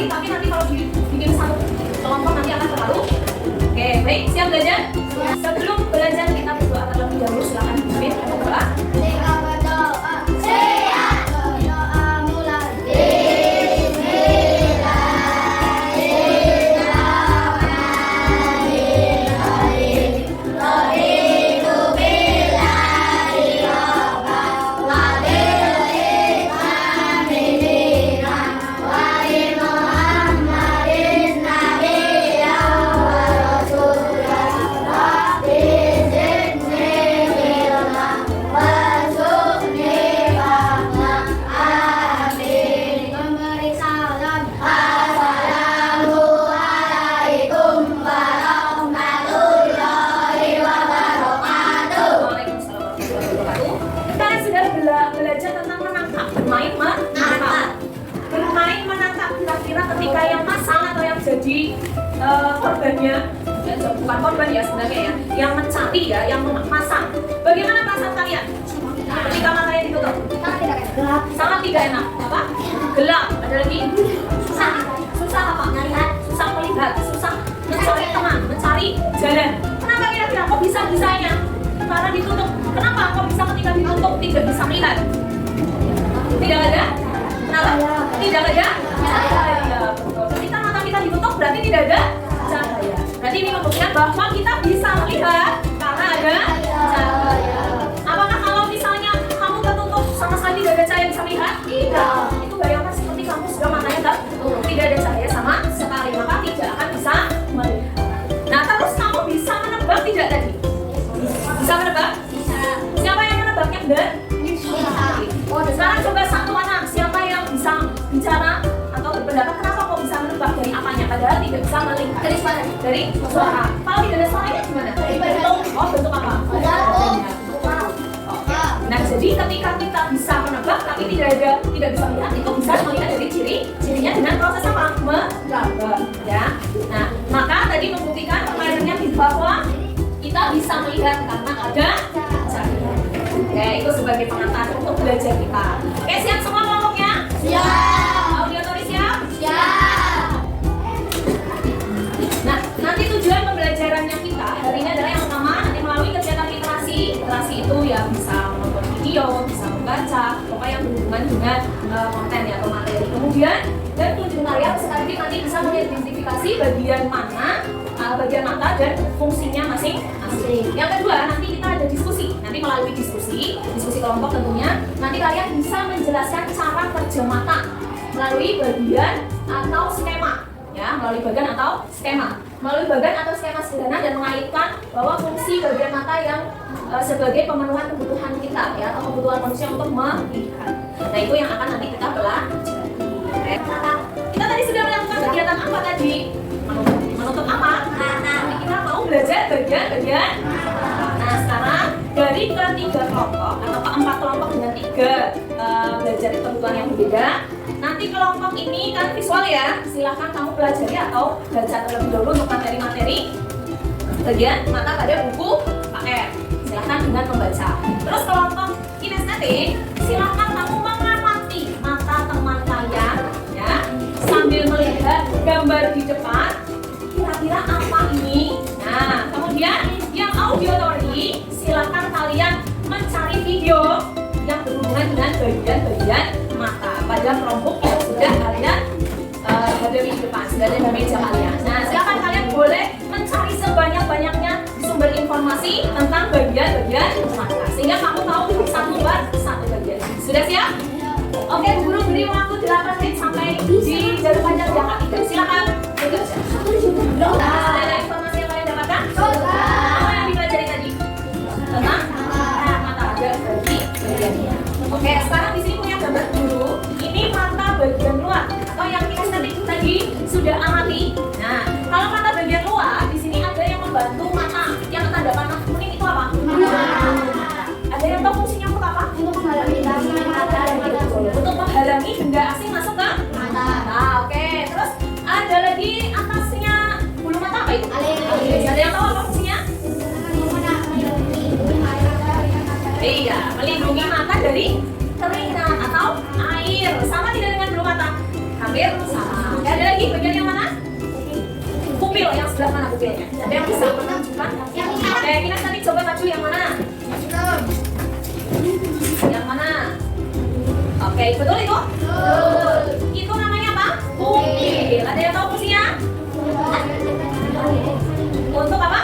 sekali, tapi nanti kalau dibikin satu kelompok nanti akan terlalu. Oke, baik, siap belajar? Sebelum belajar kita berdoa terlebih dahulu, silakan dipimpin untuk berdoa. Ketika yang masang atau yang jadi korbannya, bukan korban ya sebenarnya ya, yang mencari ya, yang memasang. Bagaimana perasaan kalian ketika matanya ditutup? Gelap. Sangat tidak enak. Apa? Gelap. Ada lagi? Susah. Susah apa? Melihat. Susah melihat. Susah mencari teman, mencari jalan. Kenapa kira-kira kok bisa-bisanya? Karena ditutup. Kenapa kok bisa ketika ditutup tidak bisa melihat? Tidak ada? Kenapa? Tidak ada? Cahaya. Betul. Ketika mata kita ditutup berarti tidak ada cahaya. Berarti ini membuktikan bahwa kita bisa melihat karena ada cahaya. Apakah kalau misalnya kamu tertutup sama sekali tidak ada cahaya bisa melihat? Tidak. Itu bayangkan seperti kamu sudah matanya tertutup, tidak ada cahaya sama sekali, maka tidak akan bisa melihat. Nah, terus kamu bisa menebak tidak tadi? Bisa menebak? Bisa. Siapa yang menebaknya benar? Sekarang coba satu anak, siapa yang bisa bicara atau berpendapat kenapa kok bisa menebak dari apanya padahal tidak bisa melihat? Dari suara. Dari suara. Kalau tidak ada suaranya gimana? Dari bentuk. Oh, bentuk apa? Nah, jadi ketika kita bisa menebak tapi tidak bisa melihat, itu bisa melihat dari cirinya dengan proses apa? Meraba, ya. Nah, maka tadi membuktikan permainannya bahwa kita bisa melihat karena ada cahaya. Oke, itu sebagai pengantar untuk belajar kita. Oke, siap semua kelompoknya? Siap. Auditory siap? Siap. Nah, nanti tujuan pembelajarannya kita hari ini adalah yang pertama, nanti melalui kegiatan literasi. Literasi itu ya bisa menonton video, bisa membaca, pokoknya yang berhubungan dengan konten atau materi. Kemudian dan tunjuk karya sekaligus nanti bisa mengidentifikasi bagian mana, bagian mata dan fungsinya masing-masing. Yang kedua, nanti kita ada diskusi. Nanti melalui diskusi kelompok tentunya, nanti kalian bisa menjelaskan cara kerja mata melalui bagian atau skema. Ya, melalui bagian atau skema. Melalui bagian atau skema sederhana dan mengaitkan bahwa fungsi bagian mata yang sebagai pemenuhan kebutuhan kita ya, atau kebutuhan manusia untuk melihat. Nah, itu yang akan nanti kita pelajari. Kita tadi sudah melakukan kegiatan apa tadi? Menutup apa? Nah, kita mau belajar bagian-bagian. Nah, sekarang dari ketiga kelompok atau keempat kelompok dengan tiga belajar kebutuhan yang berbeda. Nanti kelompok ini kan visual ya. Silahkan kamu pelajari atau baca terlebih dahulu untuk materi-materi bagian mata pada buku PR. Silahkan dengan membaca. Terus kelompok kinestetik, silahkan kamu mengamati mata teman kalian ya, sambil melihat gambar di depan. Kira-kira apa ini? Nah, kemudian yang auditory, silakan kalian mencari video yang berhubungan dengan bagian-bagian mata pada kelompok yang sudah kalian hadapi di depan, sudah ada di meja kalian. Nah, silakan kalian boleh mencari sebanyak-banyaknya sumber informasi tentang bagian-bagian mata, sehingga kamu tahu satu bagian. Sudah siap? Oke, guru beri waktu 8 menit sampai di jalur panjang jangka 3. Silakan. Nah, ada informasi yang kalian dapatkan? Apa yang dipelajari tadi? Tentang mata ada bagian. Oke, sekarang di sini punya gambar guru. Ini mata bagian luar atau yang kinestetik tadi sudah amati. Nah, kalau mata bagian luar di sini ada yang membantu mata. Yang tanda panah kuning itu apa? Ada yang tahu fungsinya untuk apa? Untuk menghalangi untuk menghalangi benda asing masuk ke mata. Nah, oke. Terus ada lagi atasnya bulu mata Ada yang bisa menunjukkan? Oke, kinestetik coba maju yang mana? Yang mana? Oke, betul itu? Betul. Itu namanya apa? Pupil. Ada yang tahu fungsinya? Untuk apa?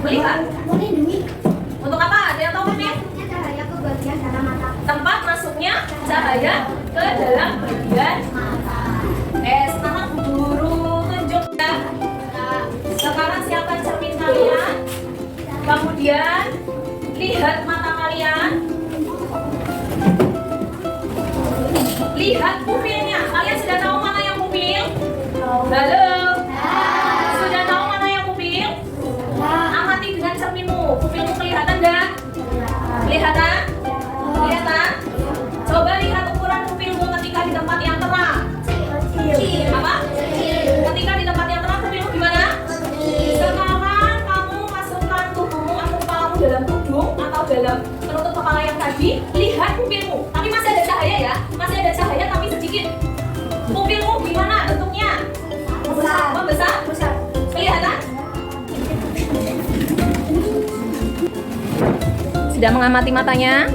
Melihat. Untuk apa? Ada yang tahu fungsinya? Tempat masuknya cahaya ke dalam bagian mata. Sekarang guru tunjuk ya. Sekarang siapkan cermin kalian. Kemudian lihat mata kalian. Lihat pupilnya. Kalian sudah tahu mana yang pupil? Halo? Sudah tahu mana yang pupil? Amati dengan cerminmu. Pupilmu kelihatan enggak? Kelihatan? Kelihatan? Coba lihat ukuran pupilmu ketika di tempat yang terang. Apa? Ketika di tempat yang terang pupilmu gimana? Sekarang kamu masukkan tubuhmu atau kepalamu dalam tudung atau dalam penutup kepala yang tadi. Lihat pupilmu. Tapi masih ada cahaya ya. Masih ada cahaya tapi sedikit. Pupilmu gimana bentuknya? Besar. Besar? Besar. Kelihatan? Sudah mengamati matanya?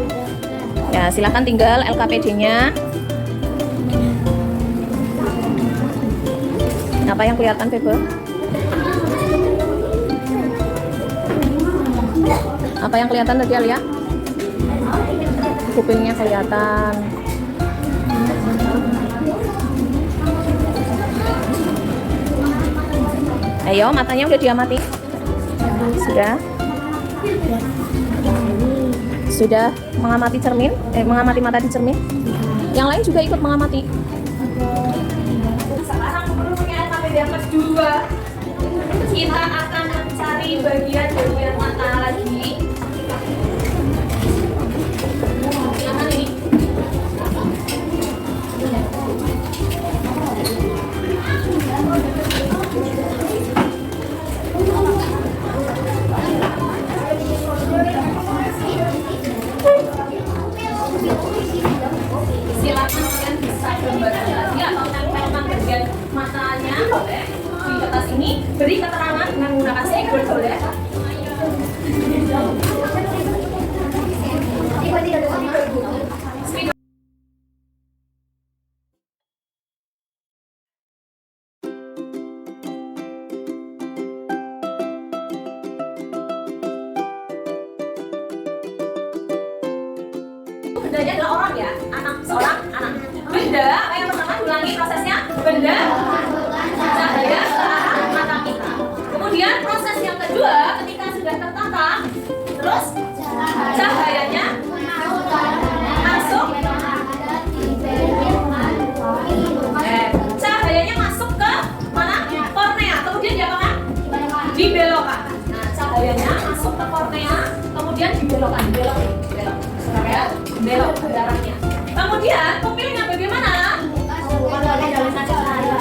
Ya, silahkan tinggal LKPD-nya. Apa yang kelihatan, Febe? Apa yang kelihatan tadi, Alia? Pupilnya kelihatan. Ayo, matanya udah diamati? Sudah? Sudah mengamati cermin? Mengamati mata di cermin? Yang lain juga ikut mengamati. Sekarang menurutnya LKPD yang kedua, kita akan mencari bagian mata lagi. Yang mana ini? Silakan kalian bisa gambarkan lagi atau tempelkan bagian matanya boleh di atas ini. Beri keterangan dengan menggunakan segel boleh. Bendanya adalah orang ya, anak, seorang anak. Benda, yang pertama ulangi prosesnya. Benda, cahaya ke arah mata kita. Kemudian proses yang kedua, ketika sudah tertata, terus cahayanya masuk. Cahayanya masuk ke mana? Kornea. Kemudian diapakan? Dibelokkan. Nah, cahayanya masuk ke kornea, kemudian dibelokkan. Belok darahnya. Kemudian pupilnya bagaimana?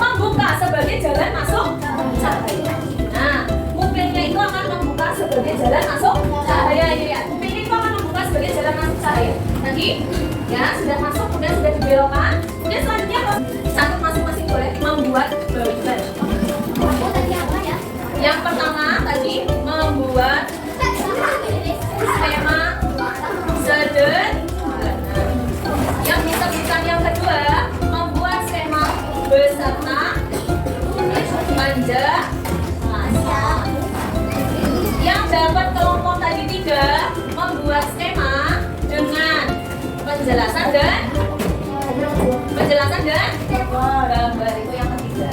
Membuka sebagai jalan masuk cahaya. Nah, pupilnya itu akan membuka sebagai jalan masuk cahaya. Ini lihat, pupilnya itu akan membuka sebagai jalan masuk cahaya. Tadi ya sudah masuk, kemudian sudah dibelokkan. Kemudian selanjutnya satu masing-masing boleh membuat bagian. Yang pertama tadi membuat skema sederhana. Yang disebutkan yang kedua membuat skema beserta penjelasan. Yang dapat kelompok tadi 3 membuat skema dengan penjelasan dan gambar. Itu yang ketiga.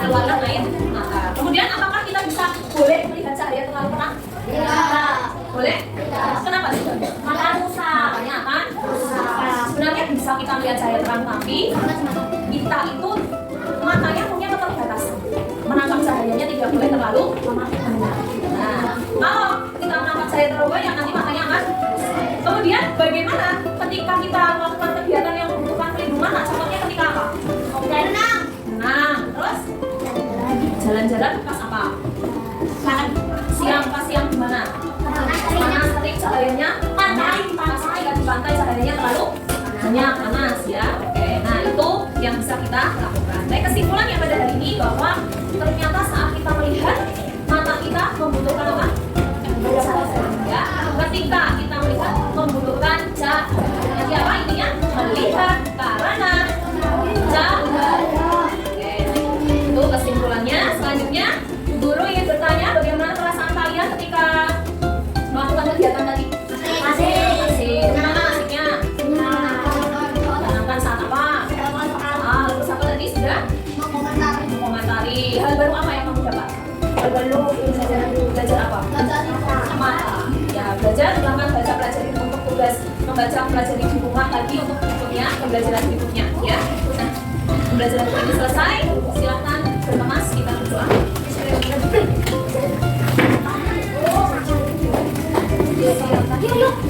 Warna lain mata. Kemudian apakah kita bisa boleh melihat cahaya terlalu terang? Ya. Boleh? Ya. Kenapa? Mata rusak. terlalu banyak. Nah, kalau kita menangkap cahaya terlalu banyak, nanti matanya akan. Kemudian bagaimana ketika kita melakukan kegiatan yang membutuhkan pelindungan? Nah, contohnya ketika apa? Berenang. Berenang. Terus jalan-jalan pas apa? Siang. Pas siang gimana? Panas, terik, cahayanya panas sekali di pantai, cahayanya terlalu banyak, panas ya. Oke, nah itu yang bisa kita lakukan. Baik, kesimpulannya pada hari ini bahwa ternyata saat kita melihat, mata kita membutuhkan apa? Ya, ketika kita melihat membutuhkan cahaya. Jadi apa intinya? Melihat karena cahaya. Oke, itu kesimpulannya. Selanjutnya, guru ingin bertanya bagaimana perasaan kalian ketika melakukan kegiatan tadi? Asik. Gimana asiknya? Menyenangkan saat apa? Terus apa tadi sudah? Mengomentari. Hal baru apa yang kamu dapat? Hal baru belajar apa? Mata. Ya, belajar melakukan baca pelajari untuk tugas membaca pelajari di rumah lagi untuk berikutnya pembelajaran berikutnya ya. Nah, pembelajaran ini selesai. Silakan berkemas kita berdoa. Yuk.